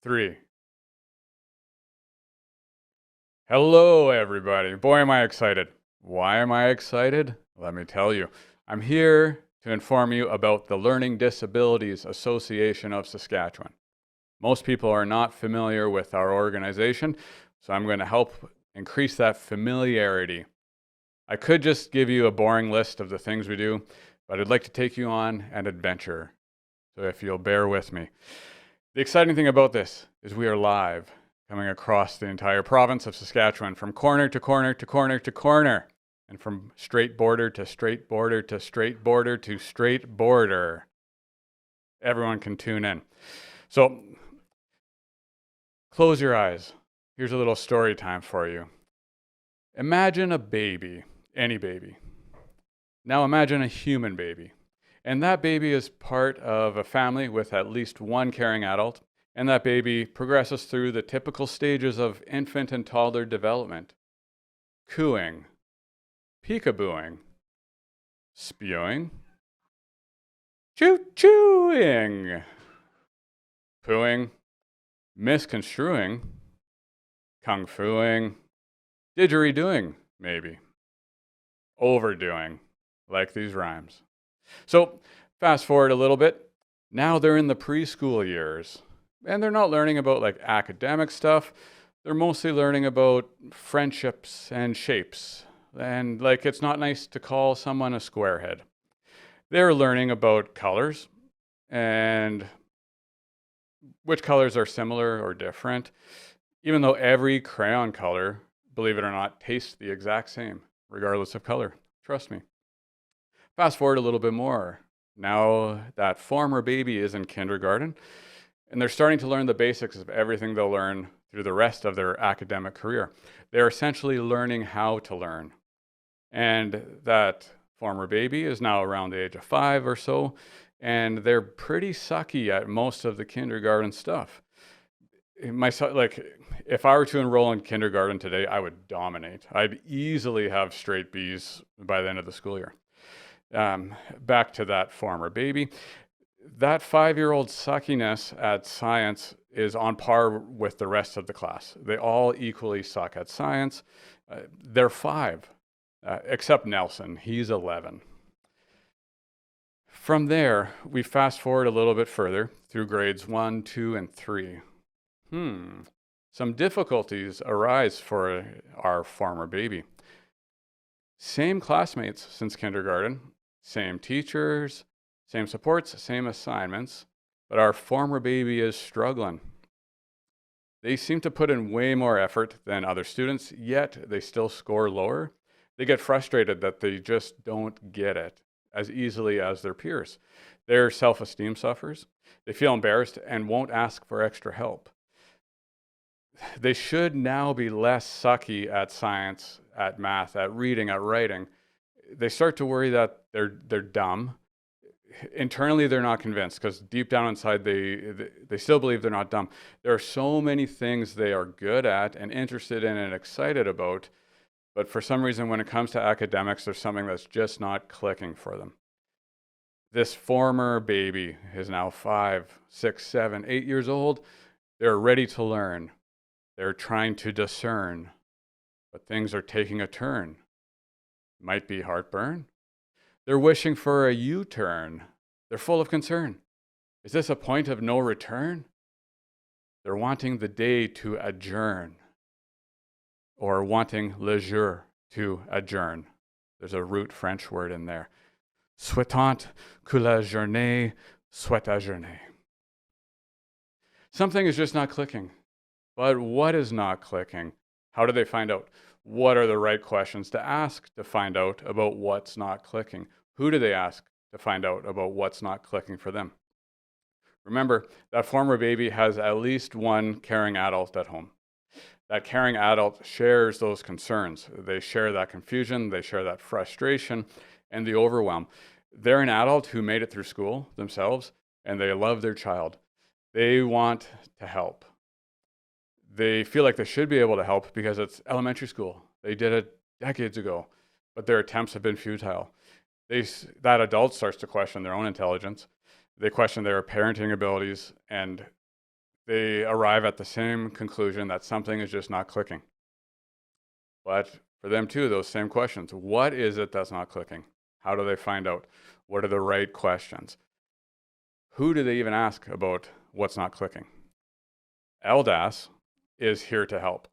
3. Hello, everybody. Boy, am I excited. Why am I excited? Let me tell you. I'm here to inform you about the Learning Disabilities Association of Saskatchewan. Most people are not familiar with our organization, so I'm going to help increase that familiarity. I could just give you a boring list of the things we do, but I'd like to take you on an adventure. So if you'll bear with me. The exciting thing about this is we are live, coming across the entire province of Saskatchewan, from corner to corner to corner to corner, and from straight border to straight border to straight border to straight border. Everyone can tune in. So close your eyes. Here's a little story time for you. Imagine a baby, any baby. Now imagine a human baby. And that baby is part of a family with at least one caring adult, and that baby progresses through the typical stages of infant and toddler development. Cooing, peekabooing, spewing, chewing, pooing, misconstruing, kung fuing, didgeridooing, maybe, overdoing, like these rhymes. So fast forward a little bit. Now they're in the preschool years, and they're not learning about like academic stuff. They're mostly learning about friendships and shapes. And like, it's not nice to call someone a squarehead. They're learning about colors and which colors are similar or different, even though every crayon color, believe it or not, tastes the exact same, regardless of color. Trust me. Fast forward a little bit more. Now that former baby is in kindergarten, and they're starting to learn the basics of everything they'll learn through the rest of their academic career. They're essentially learning how to learn. And that former baby is now around the age of 5 or so, and they're pretty sucky at most of the kindergarten stuff. If I were to enroll in kindergarten today, I would dominate. I'd easily have straight B's by the end of the school year. Back to that former baby. That 5-year-old suckiness at science is on par with the rest of the class. They all equally suck at science. They're 5, except Nelson. He's 11. From there, we fast forward a little bit further through grades 1, 2, and 3. Some difficulties arise for our former baby. Same classmates since kindergarten, same teachers, same supports, same assignments, but our former baby is struggling. They seem to put in way more effort than other students, yet they still score lower. They get frustrated that they just don't get it as easily as their peers. Their self-esteem suffers. They feel embarrassed and won't ask for extra help. They should now be less sucky at science, at math, at reading, at writing. They start to worry that they're dumb. Internally, they're not convinced because deep down inside, they still believe they're not dumb. There are so many things they are good at and interested in and excited about, but for some reason, when it comes to academics, there's something that's just not clicking for them. This former baby is now 5, 6, 7, 8 years old. They're ready to learn. They're trying to discern, but things are taking a turn. Might be heartburn. They're wishing for a U-turn. They're full of concern. Is this a point of no return? They're wanting the day to adjourn, or wanting le jour to adjourn. There's a root French word in there. Souhaitant que la journée soit adjournée. Something is just not clicking. But what is not clicking? How do they find out? What are the right questions to ask to find out about what's not clicking? Who do they ask to find out about what's not clicking for them? Remember, that former baby has at least one caring adult at home. That caring adult shares those concerns. They share that confusion, they share that frustration and the overwhelm. They're an adult who made it through school themselves, and they love their child. They want to help. They feel like they should be able to help because it's elementary school. They did it decades ago, but their attempts have been futile. That adult starts to question their own intelligence. They question their parenting abilities, and they arrive at the same conclusion that something is just not clicking. But for them too, those same questions. What is it that's not clicking? How do they find out? What are the right questions? Who do they even ask about what's not clicking? LDAS is here to help.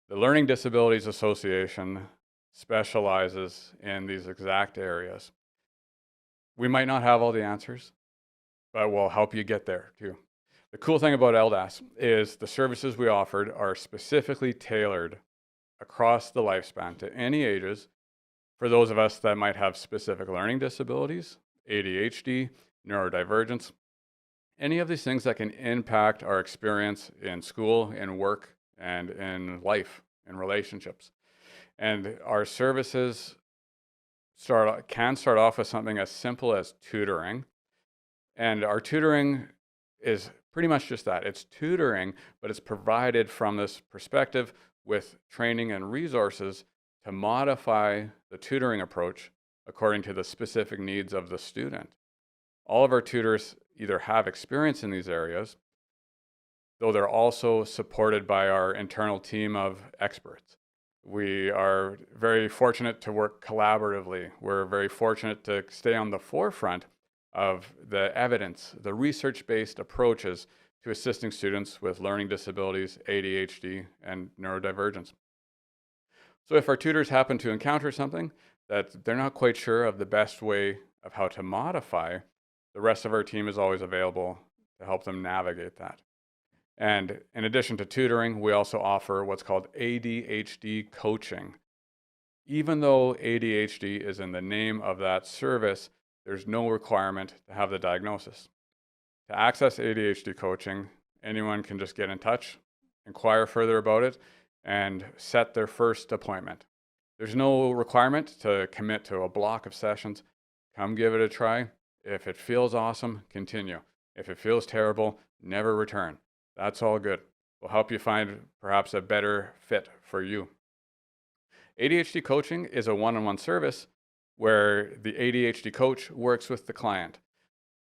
The Learning Disabilities Association specializes in these exact areas. We might not have all the answers, but we'll help you get there too. The cool thing about LDAS is the services we offered are specifically tailored across the lifespan to any ages for those of us that might have specific learning disabilities, ADHD, neurodivergence, any of these things that can impact our experience in school, in work, and in life, in relationships. And our services can start off with something as simple as tutoring. And our tutoring is pretty much just that. It's tutoring, but it's provided from this perspective with training and resources to modify the tutoring approach according to the specific needs of the student. All of our tutors either have experience in these areas, though they're also supported by our internal team of experts. We are very fortunate to work collaboratively. We're very fortunate to stay on the forefront of the evidence, the research-based approaches to assisting students with learning disabilities, ADHD, and neurodivergence. So if our tutors happen to encounter something that they're not quite sure of the best way of how to modify, the rest of our team is always available to help them navigate that. And in addition to tutoring, we also offer what's called ADHD coaching. Even though ADHD is in the name of that service, there's no requirement to have the diagnosis. To access ADHD coaching, anyone can just get in touch, inquire further about it, and set their first appointment. There's no requirement to commit to a block of sessions. Come give it a try. If it feels awesome, continue. If it feels terrible, never return. That's all good. We'll help you find perhaps a better fit for you. ADHD coaching is a one-on-one service where the ADHD coach works with the client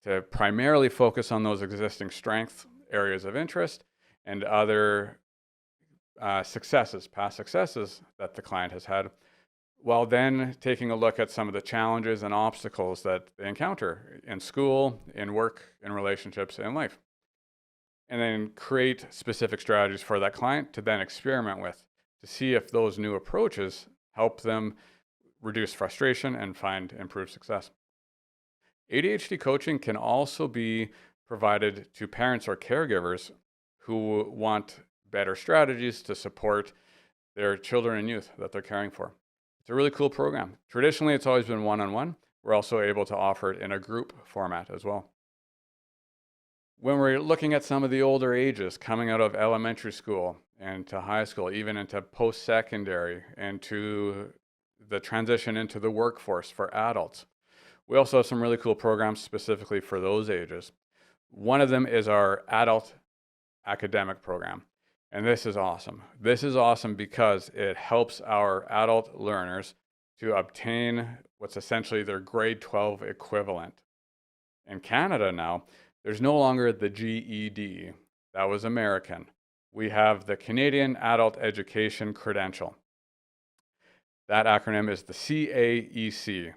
to primarily focus on those existing strengths, areas of interest, and other past successes that the client has had, while then taking a look at some of the challenges and obstacles that they encounter in school, in work, in relationships, in life. And then create specific strategies for that client to then experiment with to see if those new approaches help them reduce frustration and find improved success. ADHD coaching can also be provided to parents or caregivers who want better strategies to support their children and youth that they're caring for. It's a really cool program. Traditionally, it's always been one-on-one. We're also able to offer it in a group format as well. When we're looking at some of the older ages coming out of elementary school and to high school, even into post-secondary and to the transition into the workforce for adults, we also have some really cool programs specifically for those ages. One of them is our adult academic program. And this is awesome. This is awesome because it helps our adult learners to obtain what's essentially their grade 12 equivalent. In Canada now, there's no longer the GED. That was American. We have the Canadian Adult Education Credential. That acronym is the CAEC.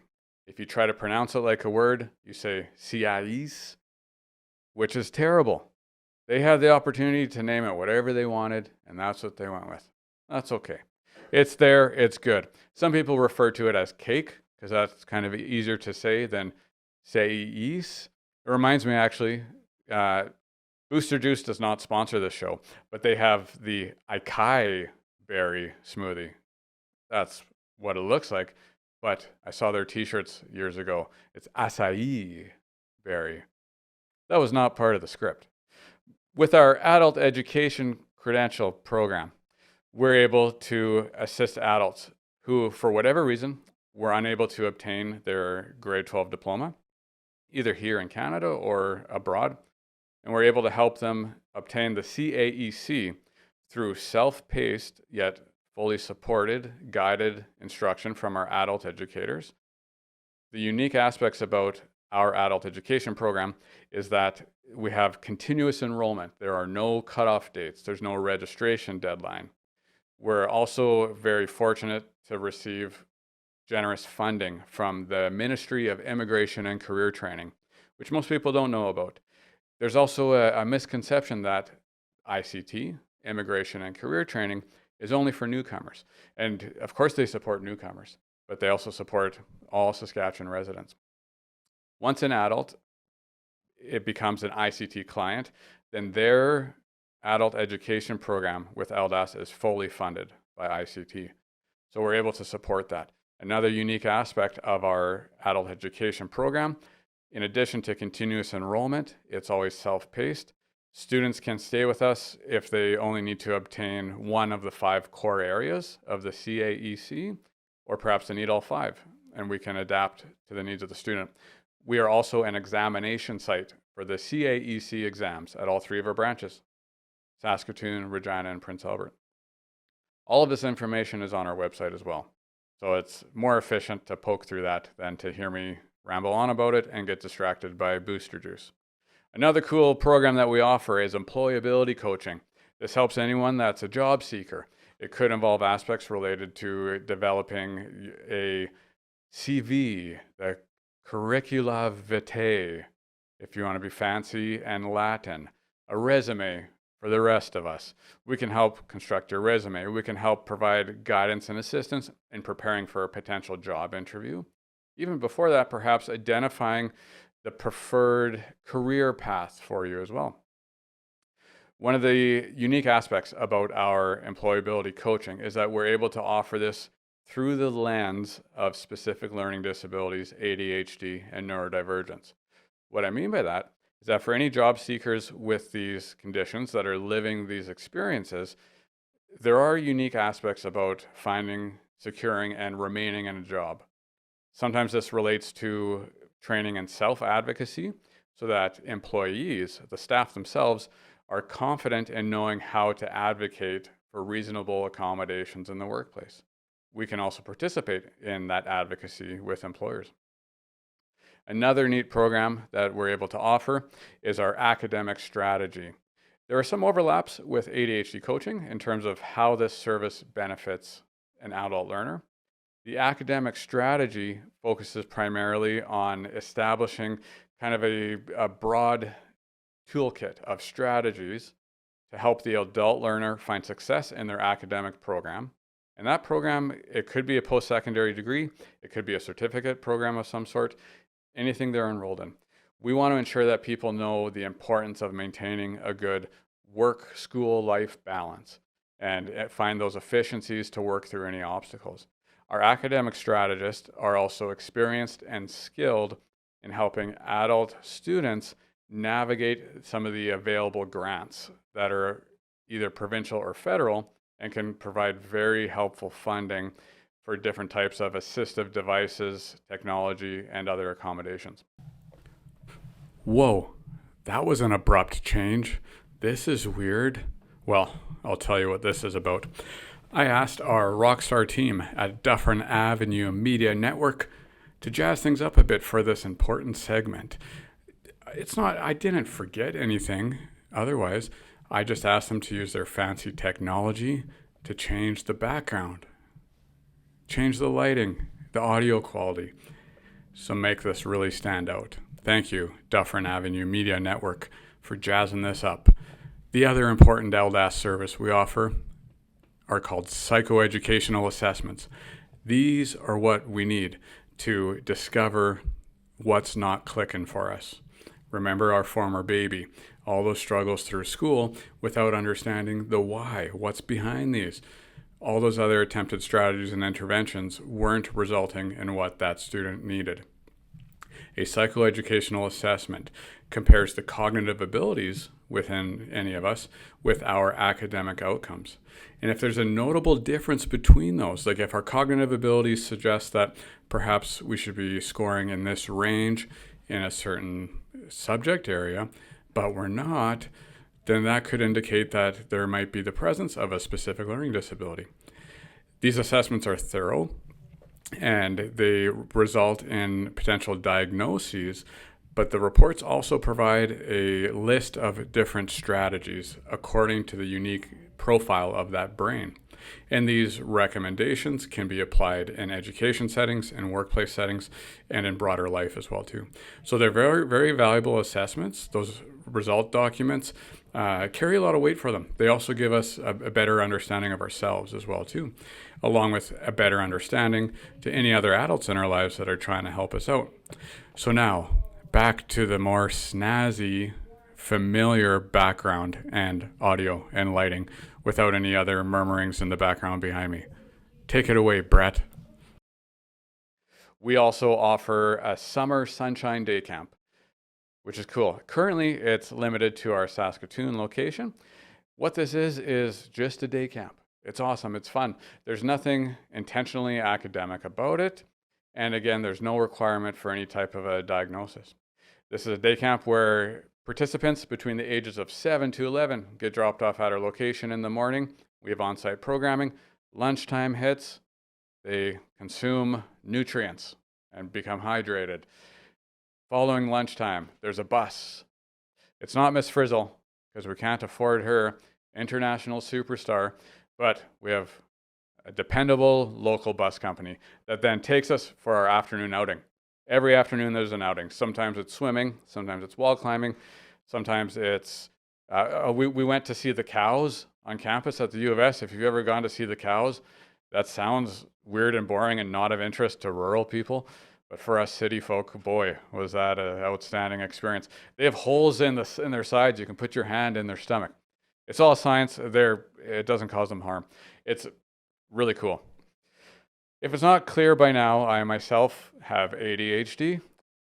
If you try to pronounce it like a word, you say CAEC, which is terrible. They had the opportunity to name it whatever they wanted, and that's what they went with. That's okay. It's there, it's good. Some people refer to it as cake, because that's kind of easier to say than CAEC. It reminds me, actually, Booster Juice does not sponsor this show, but they have the acai berry smoothie. That's what it looks like, but I saw their t-shirts years ago. It's acai berry. That was not part of the script. With our adult education credential program, we're able to assist adults who, for whatever reason, were unable to obtain their grade 12 diploma, either here in Canada or abroad. And we're able to help them obtain the CAEC through self-paced yet fully supported, guided instruction from our adult educators. The unique aspects about our adult education program is that we have continuous enrollment. There are no cutoff dates. There's no registration deadline. We're also very fortunate to receive generous funding from the Ministry of Immigration and Career Training, which most people don't know about. There's also a misconception that ICT, Immigration and Career Training, is only for newcomers. And of course they support newcomers, but they also support all Saskatchewan residents. Once an adult, it becomes an ICT client, then their adult education program with LDAS is fully funded by ICT. So we're able to support that. Another unique aspect of our adult education program, in addition to continuous enrollment, it's always self-paced. Students can stay with us if they only need to obtain one of the 5 core areas of the CAEC, or perhaps they need all 5, and we can adapt to the needs of the student. We are also an examination site for the CAEC exams at all 3 of our branches, Saskatoon, Regina, and Prince Albert. All of this information is on our website as well. So it's more efficient to poke through that than to hear me ramble on about it and get distracted by booster juice. Another cool program that we offer is employability coaching. This helps anyone that's a job seeker. It could involve aspects related to developing a CV, the curricula vitae, if you want to be fancy and Latin, a resume for the rest of us. We can help construct your resume. We can help provide guidance and assistance in preparing for a potential job interview. Even before that, perhaps identifying the preferred career path for you as well. One of the unique aspects about our employability coaching is that we're able to offer this through the lens of specific learning disabilities, ADHD, and neurodivergence. What I mean by that is that for any job seekers with these conditions that are living these experiences, there are unique aspects about finding, securing, and remaining in a job. Sometimes this relates to training in self-advocacy so that employees, the staff themselves, are confident in knowing how to advocate for reasonable accommodations in the workplace. We can also participate in that advocacy with employers. Another neat program that we're able to offer is our academic strategy. There are some overlaps with ADHD coaching in terms of how this service benefits an adult learner. The academic strategy focuses primarily on establishing kind of a broad toolkit of strategies to help the adult learner find success in their academic program. And that program, it could be a post-secondary degree, it could be a certificate program of some sort, anything they're enrolled in. We want to ensure that people know the importance of maintaining a good work-school life balance and find those efficiencies to work through any obstacles. Our academic strategists are also experienced and skilled in helping adult students navigate some of the available grants that are either provincial or federal and can provide very helpful funding for different types of assistive devices, technology, and other accommodations. Whoa, that was an abrupt change. This is weird. Well, I'll tell you what this is about. I asked our rockstar team at Dufferin Ave Media Network to jazz things up a bit for this important segment. I didn't forget anything. Otherwise, I just asked them to use their fancy technology to change the background, change the lighting, the audio quality, so make this really stand out. Thank you, Dufferin Ave Media Network, for jazzing this up. The other important LDAS service we offer are called psychoeducational assessments. These are what we need to discover what's not clicking for us. Remember our former baby, all those struggles through school without understanding the why, what's behind these. All those other attempted strategies and interventions weren't resulting in what that student needed. A psychoeducational assessment compares the cognitive abilities within any of us with our academic outcomes. And if there's a notable difference between those, like if our cognitive abilities suggest that perhaps we should be scoring in this range in a certain subject area, but we're not, then that could indicate that there might be the presence of a specific learning disability. These assessments are thorough. and they result in potential diagnoses. But the reports also provide a list of different strategies according to the unique profile of that brain. And these recommendations can be applied in education settings, in workplace settings, and in broader life as well too. So they're very, very valuable assessments. Those result documents carry a lot of weight for them. They also give us a better understanding of ourselves as well too, along with a better understanding to any other adults in our lives that are trying to help us out. So now, back to the more snazzy, familiar background and audio and lighting without any other murmurings in the background behind me. Take it away, Brett. We also offer a summer sunshine day camp, which is cool. Currently, it's limited to our Saskatoon location. What this is just a day camp. It's awesome. It's fun. There's nothing intentionally academic about it. And again, there's no requirement for any type of a diagnosis. This is a day camp where participants between the ages of 7 to 11 get dropped off at our location in the morning. We have on-site programming. Lunchtime hits. They consume nutrients and become hydrated. Following lunchtime, there's a bus. It's not Miss Frizzle, because we can't afford her, international superstar, but we have a dependable local bus company that then takes us for our afternoon outing. Every afternoon there's an outing. Sometimes it's swimming, sometimes it's wall climbing, sometimes it's, we went to see the cows on campus at the U of S. If you've ever gone to see the cows, that sounds weird and boring and not of interest to rural people. But for us city folk, boy, was that an outstanding experience. They have holes in their sides. You can put your hand in their stomach. It's all science. It doesn't cause them harm. It's really cool. If it's not clear by now, I myself have ADHD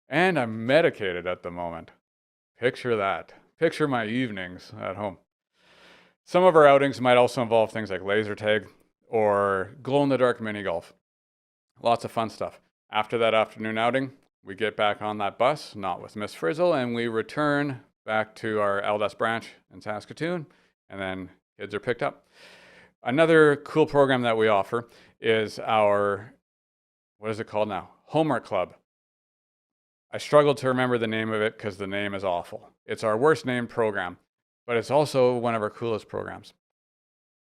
and I'm medicated at the moment. Picture that. Picture my evenings at home. Some of our outings might also involve things like laser tag or glow-in-the-dark mini golf. Lots of fun stuff. After that afternoon outing, we get back on that bus, not with Miss Frizzle, and we return back to our LDS branch in Saskatoon, and then kids are picked up. Another cool program that we offer is our, what is it called now? Homework Club. I struggled to remember the name of it because the name is awful. It's our worst named program, but it's also one of our coolest programs.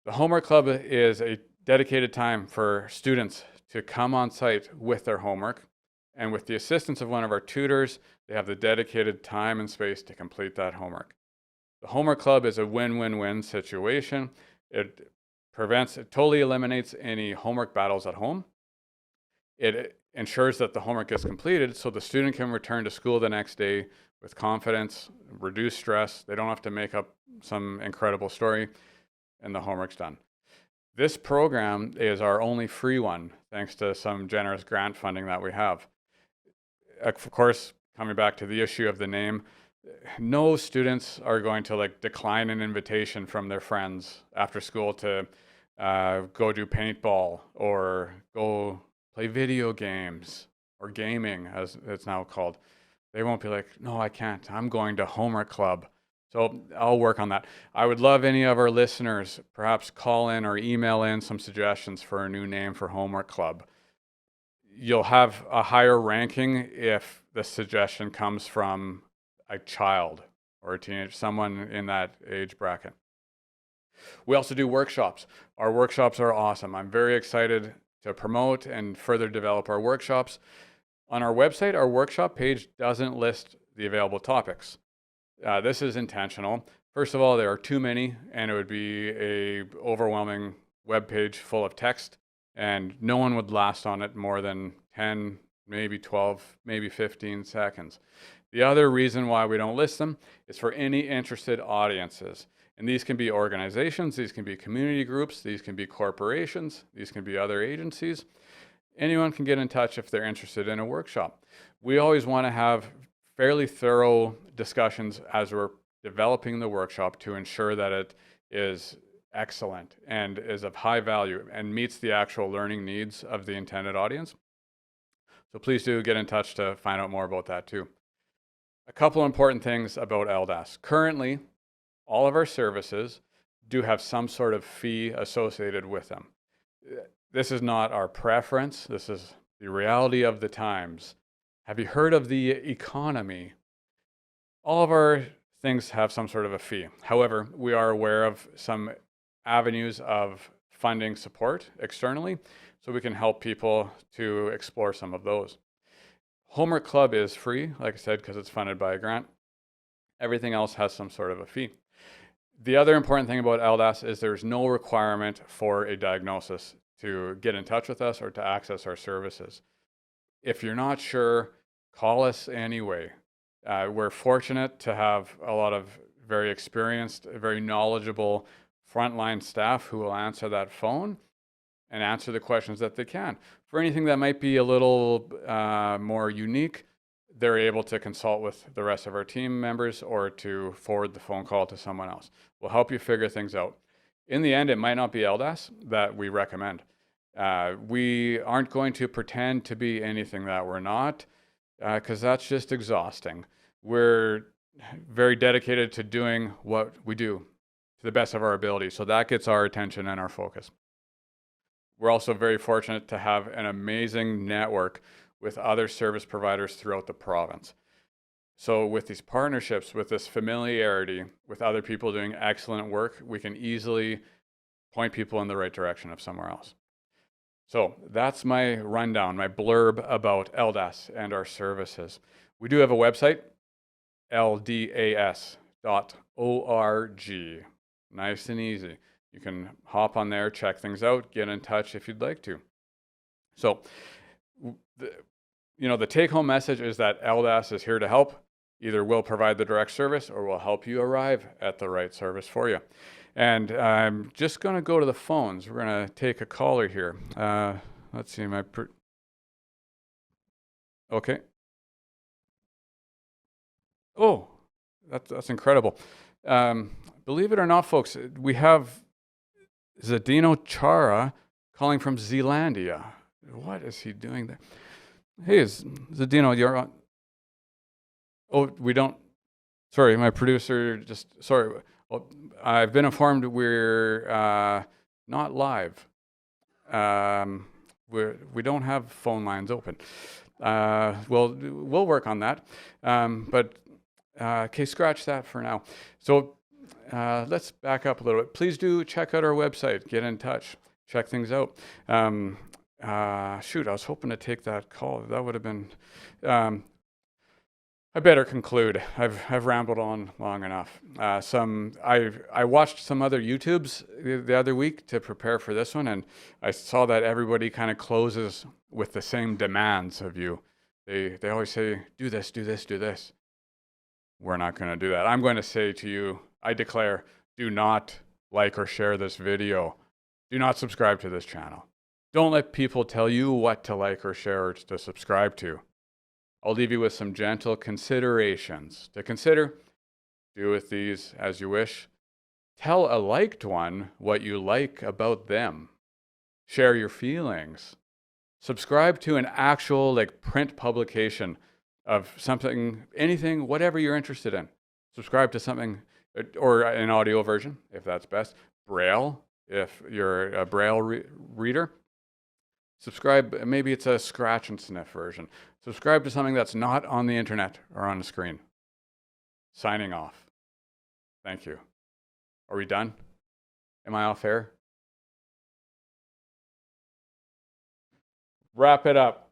The Homework Club is a dedicated time for students to come on site with their homework, and with the assistance of one of our tutors, they have the dedicated time and space to complete that homework. The Homework Club is a win-win-win situation. It totally eliminates any homework battles at home. It ensures that the homework is completed so the student can return to school the next day with confidence, reduce stress. They don't have to make up some incredible story, and the homework's done. This program is our only free one, thanks to some generous grant funding that we have. Of course, coming back to the issue of the name, no students are going to decline an invitation from their friends after school to go do paintball or go play video games or gaming, as it's now called. They won't be like, no, I can't. I'm going to Homework Club. So I'll work on that. I would love any of our listeners perhaps call in or email in some suggestions for a new name for Homework Club. You'll have a higher ranking if the suggestion comes from a child or a teenager, someone in that age bracket. We also do workshops. Our workshops are awesome. I'm very excited to promote and further develop our workshops. On our website, our workshop page doesn't list the available topics. This is intentional. First of all, there are too many, and it would be an overwhelming web page full of text, and no one would last on it more than 10, maybe 12, maybe 15 seconds. The other reason why we don't list them is for any interested audiences. And these can be organizations, these can be community groups, these can be corporations, these can be other agencies. Anyone can get in touch if they're interested in a workshop. We always want to have fairly thorough discussions as we're developing the workshop to ensure that it is excellent and is of high value and meets the actual learning needs of the intended audience. So please do get in touch to find out more about that too. A couple important things about LDAS. Currently, all of our services do have some sort of fee associated with them. This is not our preference. This is the reality of the times. Have you heard of the economy? All of our things have some sort of a fee. However, we are aware of some avenues of funding support externally, so we can help people to explore some of those. Homework Club is free, like I said, because it's funded by a grant. Everything else has some sort of a fee. The other important thing about LDAS is there's no requirement for a diagnosis to get in touch with us or to access our services. If you're not sure, call us anyway. We're fortunate to have a lot of very experienced, very knowledgeable frontline staff who will answer that phone and answer the questions that they can. For anything that might be a little more unique, they're able to consult with the rest of our team members or to forward the phone call to someone else. We'll help you figure things out. In the end, it might not be LDAS that we recommend. We aren't going to pretend to be anything that we're not, because that's just exhausting. We're very dedicated to doing what we do to the best of our ability, so that gets our attention and our focus. We're also very fortunate to have an amazing network with other service providers throughout the province. So with these partnerships, with this familiarity, with other people doing excellent work, we can easily point people in the right direction of somewhere else. So that's my rundown, my blurb about LDAS and our services. We do have a website, ldas.org. Nice and easy. You can hop on there, check things out, get in touch if you'd like to. So, the take-home message is that LDAS is here to help. Either we'll provide the direct service or we'll help you arrive at the right service for you. And I'm just going to go to the phones. We're going to take a caller here. Let's see, okay. Oh, that's incredible. Believe it or not, folks, we have Zdeno Chara calling from Zealandia. What is he doing there? Hey, Zdeno, you're on. Oh, we don't. Sorry, my producer sorry. Well, I've been informed we're not live. We don't have phone lines open. We'll work on that. Okay, scratch that for now. So let's back up a little bit. Please do check out our website. Get in touch. Check things out. Shoot, I was hoping to take that call. That would have been. I better conclude. I've rambled on long enough. I watched some other YouTubes the other week to prepare for this one, and I saw that everybody kind of closes with the same demands of you. They always say, do this, do this, do this. We're not going to do that. I'm going to say to you, I declare, do not like or share this video. Do not subscribe to this channel. Don't let people tell you what to like or share or to subscribe to. I'll leave you with some gentle considerations to consider. Do with these as you wish. Tell a liked one what you like about them. Share your feelings. Subscribe to an actual print publication of something, anything, whatever you're interested in. Subscribe to something, or an audio version, if that's best. Braille, if you're a Braille reader. Subscribe, maybe it's a scratch and sniff version. Subscribe to something that's not on the internet or on the screen. Signing off. Thank you. Are we done? Am I off air? Wrap it up.